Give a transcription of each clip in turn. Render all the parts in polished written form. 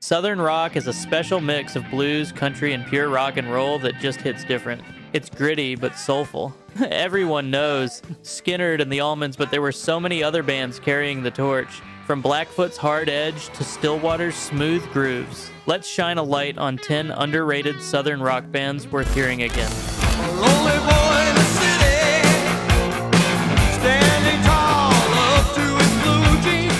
Southern rock is a special mix of blues, country, and pure rock and roll that just hits different. It's gritty but soulful. Everyone knows Skynyrd and the Allmans, but there were so many other bands carrying the torch. From Blackfoot's hard edge to Stillwater's smooth grooves. Let's shine a light on 10 underrated Southern rock bands worth hearing again. A lonely boy in the city, standing tall up to his blue jeans.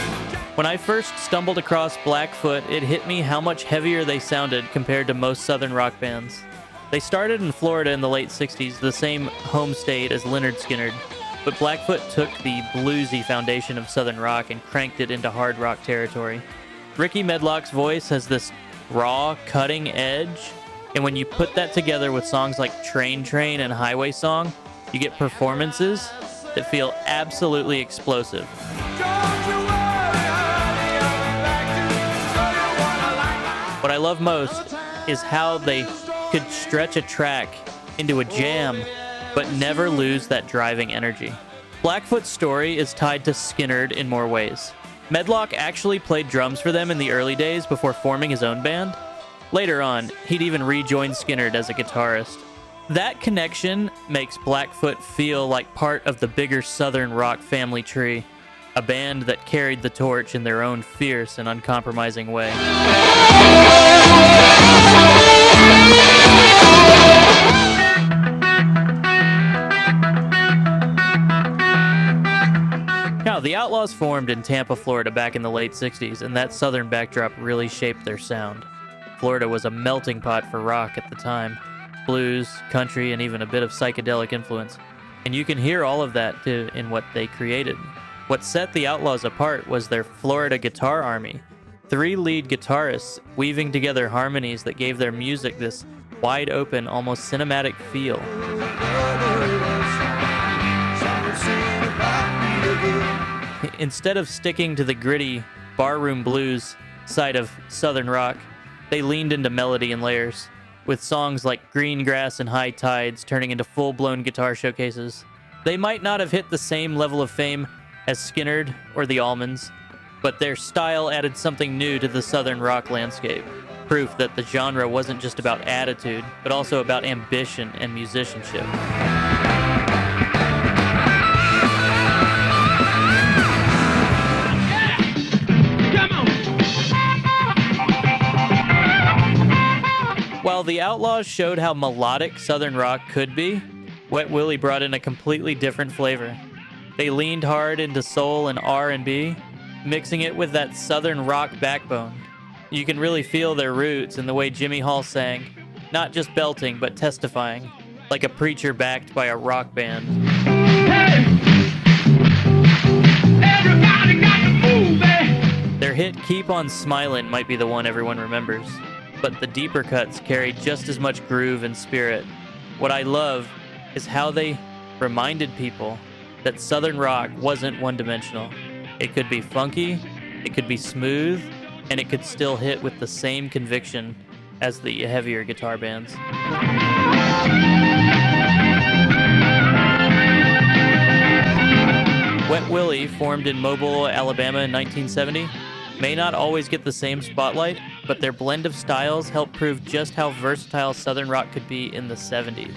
When I first stumbled across Blackfoot, it hit me how much heavier they sounded compared to most Southern rock bands. They started in Florida in the late 60s, the same home state as Lynyrd Skynyrd, but Blackfoot took the bluesy foundation of Southern rock and cranked it into hard rock territory. Ricky Medlock's voice has this raw, cutting edge, and when you put that together with songs like Train Train and Highway Song, you get performances that feel absolutely explosive. What I love most is how they could stretch a track into a jam, but never lose that driving energy. Blackfoot's story is tied to Skynyrd in more ways. Medlock actually played drums for them in the early days before forming his own band. Later on, he'd even rejoined Skynyrd as a guitarist. That connection makes Blackfoot feel like part of the bigger Southern rock family tree, a band that carried the torch in their own fierce and uncompromising way. Now, the Outlaws formed in Tampa, Florida back in the late 60s, and that Southern backdrop really shaped their sound. Florida was a melting pot for rock at the time. Blues, country, and even a bit of psychedelic influence. And you can hear all of that too in what they created. What set the Outlaws apart was their Florida guitar army. 3 lead guitarists weaving together harmonies that gave their music this wide open, almost cinematic feel. Instead of sticking to the gritty barroom blues side of Southern rock, they leaned into melody and layers, with songs like Green Grass and High Tides turning into full-blown guitar showcases. They might not have hit the same level of fame as Skynyrd or the Allmans, but their style added something new to the Southern rock landscape. Proof that the genre wasn't just about attitude, but also about ambition and musicianship. While the Outlaws showed how melodic Southern rock could be, Wet Willie brought in a completely different flavor. They leaned hard into soul and R&B, mixing it with that Southern rock backbone. You can really feel their roots in the way Jimmy Hall sang, not just belting, but testifying, like a preacher backed by a rock band. Hey! Everybody got to move, eh? Their hit Keep On Smilin' might be the one everyone remembers, but the deeper cuts carried just as much groove and spirit. What I love is how they reminded people that Southern rock wasn't one-dimensional. It could be funky, it could be smooth, and it could still hit with the same conviction as the heavier guitar bands. Wet Willie, formed in Mobile, Alabama in 1970, may not always get the same spotlight, but their blend of styles helped prove just how versatile Southern rock could be in the 70s.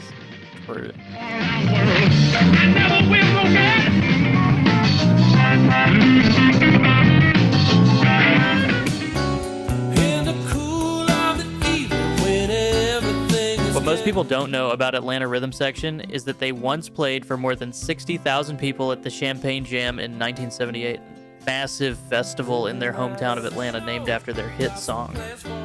What most people don't know about Atlanta Rhythm Section is that they once played for more than 60,000 people at the Champagne Jam in 1978. Massive festival in their hometown of Atlanta named after their hit song.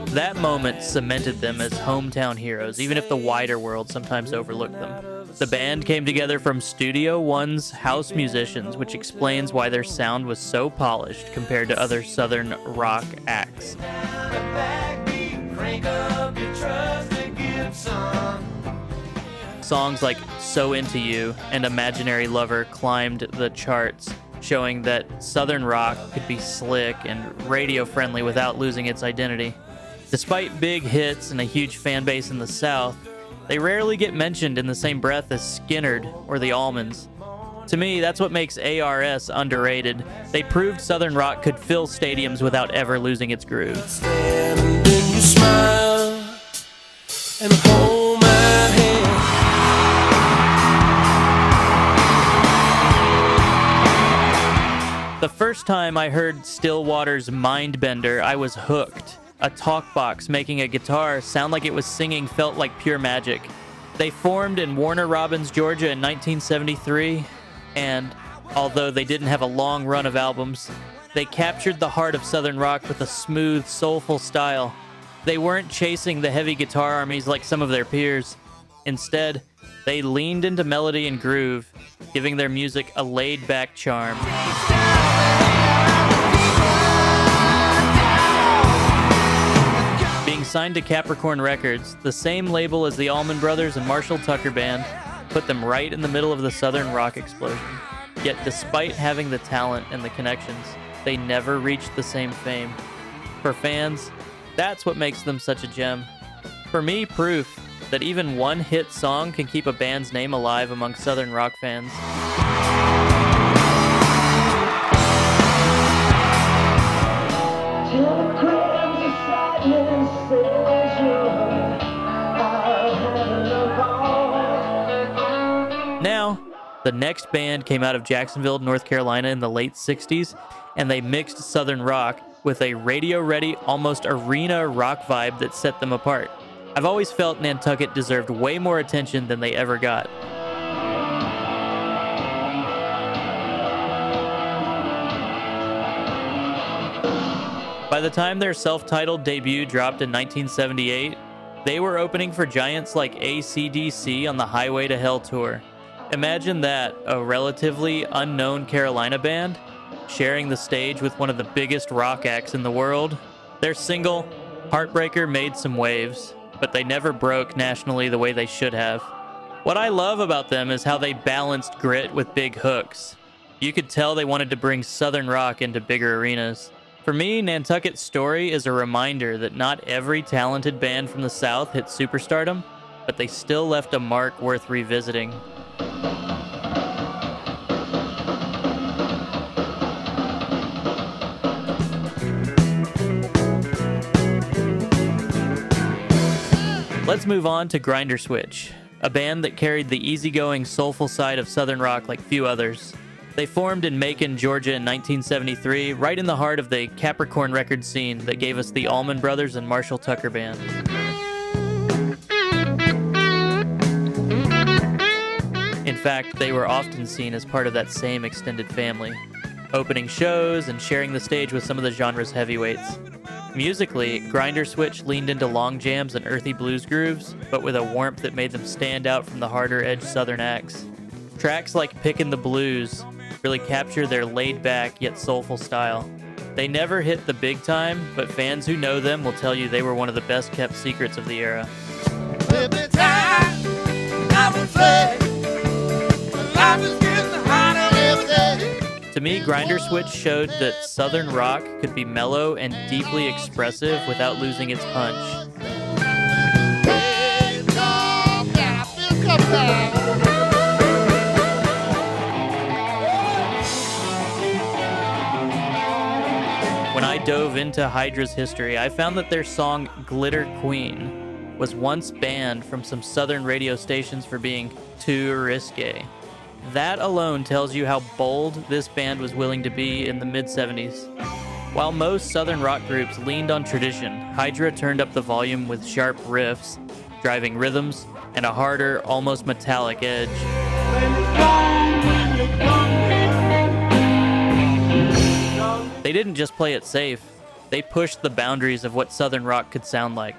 That moment cemented them as hometown heroes, even if the wider world sometimes overlooked them. The band came together from Studio One's house musicians, which explains why their sound was so polished compared to other Southern rock acts. Songs like So Into You and Imaginary Lover climbed the charts, showing that Southern rock could be slick and radio-friendly without losing its identity. Despite big hits and a huge fan base in the South, they rarely get mentioned in the same breath as Skynyrd or the Allmans. To me, that's what makes ARS underrated. They proved Southern rock could fill stadiums without ever losing its groove. The first time I heard Stillwater's Mindbender, I was hooked. A talkbox making a guitar sound like it was singing felt like pure magic. They formed in Warner Robins, Georgia in 1973, and although they didn't have a long run of albums, they captured the heart of Southern rock with a smooth, soulful style. They weren't chasing the heavy guitar armies like some of their peers. Instead, they leaned into melody and groove, giving their music a laid-back charm. Being signed to Capricorn Records, the same label as the Allman Brothers and Marshall Tucker Band, put them right in the middle of the Southern rock explosion. Yet despite having the talent and the connections, they never reached the same fame. For fans, that's what makes them such a gem. For me, proof that even one hit song can keep a band's name alive among Southern rock fans. Now, the next band came out of Jacksonville, North Carolina in the late 60s, and they mixed Southern rock with a radio-ready, almost arena rock vibe that set them apart. I've always felt Nantucket deserved way more attention than they ever got. By the time their self-titled debut dropped in 1978, they were opening for giants like AC/DC on the Highway to Hell tour. Imagine that, a relatively unknown Carolina band, sharing the stage with one of the biggest rock acts in the world. Their single, Heartbreaker, made some waves, but they never broke nationally the way they should have. What I love about them is how they balanced grit with big hooks. You could tell they wanted to bring Southern rock into bigger arenas. For me, Nantucket's story is a reminder that not every talented band from the South hit superstardom, but they still left a mark worth revisiting. Let's move on to Grinderswitch, a band that carried the easygoing, soulful side of Southern rock like few others. They formed in Macon, Georgia in 1973, right in the heart of the Capricorn record scene that gave us the Allman Brothers and Marshall Tucker Band. In fact, they were often seen as part of that same extended family, opening shows and sharing the stage with some of the genre's heavyweights. Musically, Grinderswitch leaned into long jams and earthy blues grooves, but with a warmth that made them stand out from the harder-edged Southern acts. Tracks like Pickin' the Blues really capture their laid-back yet soulful style. They never hit the big time, but fans who know them will tell you they were one of the best-kept secrets of the era. Every time I would say, life is getting harder every day. To me, Grinderswitch showed that Southern rock could be mellow and deeply expressive without losing its punch. Hey, dog, yeah, I feel coming down. When I dove into Hydra's history, I found that their song Glitter Queen was once banned from some Southern radio stations for being too risque. That alone tells you how bold this band was willing to be in the mid-70s. While most Southern rock groups leaned on tradition, Hydra turned up the volume with sharp riffs, driving rhythms, and a harder, almost metallic edge. They didn't just play it safe, they pushed the boundaries of what Southern rock could sound like.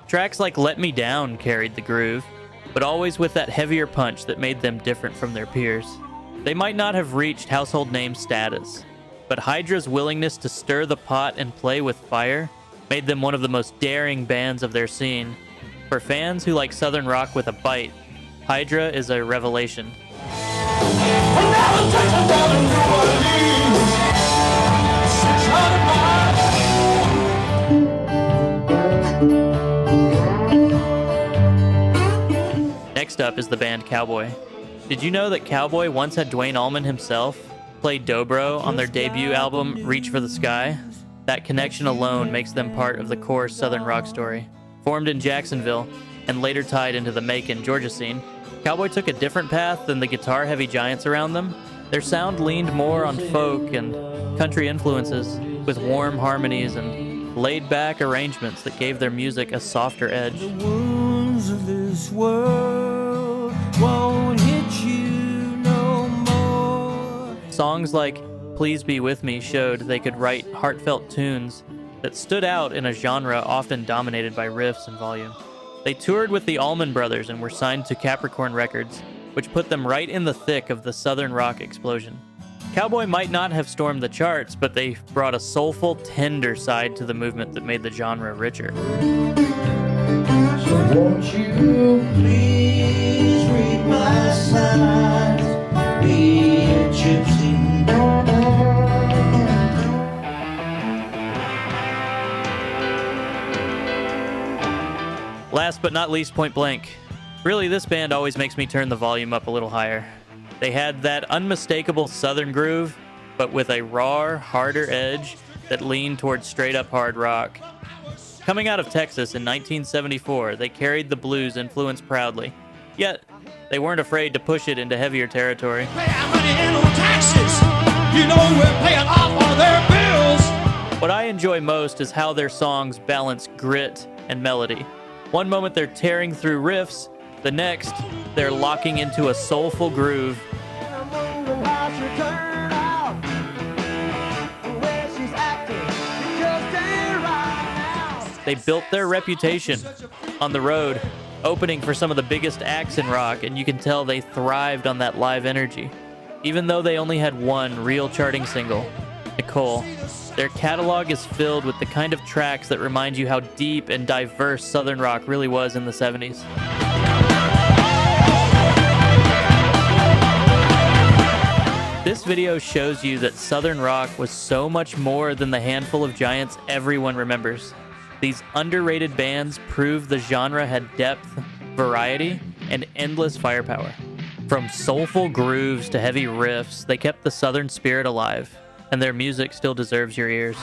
Tracks like Let Me Down carried the groove, but always with that heavier punch that made them different from their peers. They might not have reached household name status, but Hydra's willingness to stir the pot and play with fire made them one of the most daring bands of their scene. For fans who like Southern rock with a bite, Hydra is a revelation. Next up is the band Cowboy. Did you know that Cowboy once had Dwayne Allman himself play dobro on their debut album, Reach for the Sky? That connection alone makes them part of the core Southern rock story. Formed in Jacksonville and later tied into the Macon, Georgia scene, Cowboy took a different path than the guitar-heavy giants around them. Their sound leaned more on folk and country influences, with warm harmonies and laid-back arrangements that gave their music a softer edge. The wounds of this world won't hit you no more. Songs like Please Be With Me showed they could write heartfelt tunes that stood out in a genre often dominated by riffs and volume. They toured with the Allman Brothers and were signed to Capricorn Records, which put them right in the thick of the Southern rock explosion. Cowboy might not have stormed the charts, but they brought a soulful, tender side to the movement that made the genre richer. So won't you please read my signs, be a gypsy. Last but not least, Point Blank. Really, this band always makes me turn the volume up a little higher. They had that unmistakable Southern groove, but with a raw, harder edge that leaned towards straight-up hard rock. Coming out of Texas in 1974, they carried the blues influence proudly. Yet, they weren't afraid to push it into heavier territory. Pay our money in on taxes. You know we're paying off all their bills. What I enjoy most is how their songs balance grit and melody. One moment they're tearing through riffs, the next, they're locking into a soulful groove. They built their reputation on the road, opening for some of the biggest acts in rock, and you can tell they thrived on that live energy. Even though they only had one real charting single, Nicole, their catalog is filled with the kind of tracks that remind you how deep and diverse Southern rock really was in the 70s. This video shows you that Southern rock was so much more than the handful of giants everyone remembers. These underrated bands proved the genre had depth, variety, and endless firepower. From soulful grooves to heavy riffs, they kept the Southern spirit alive, and their music still deserves your ears.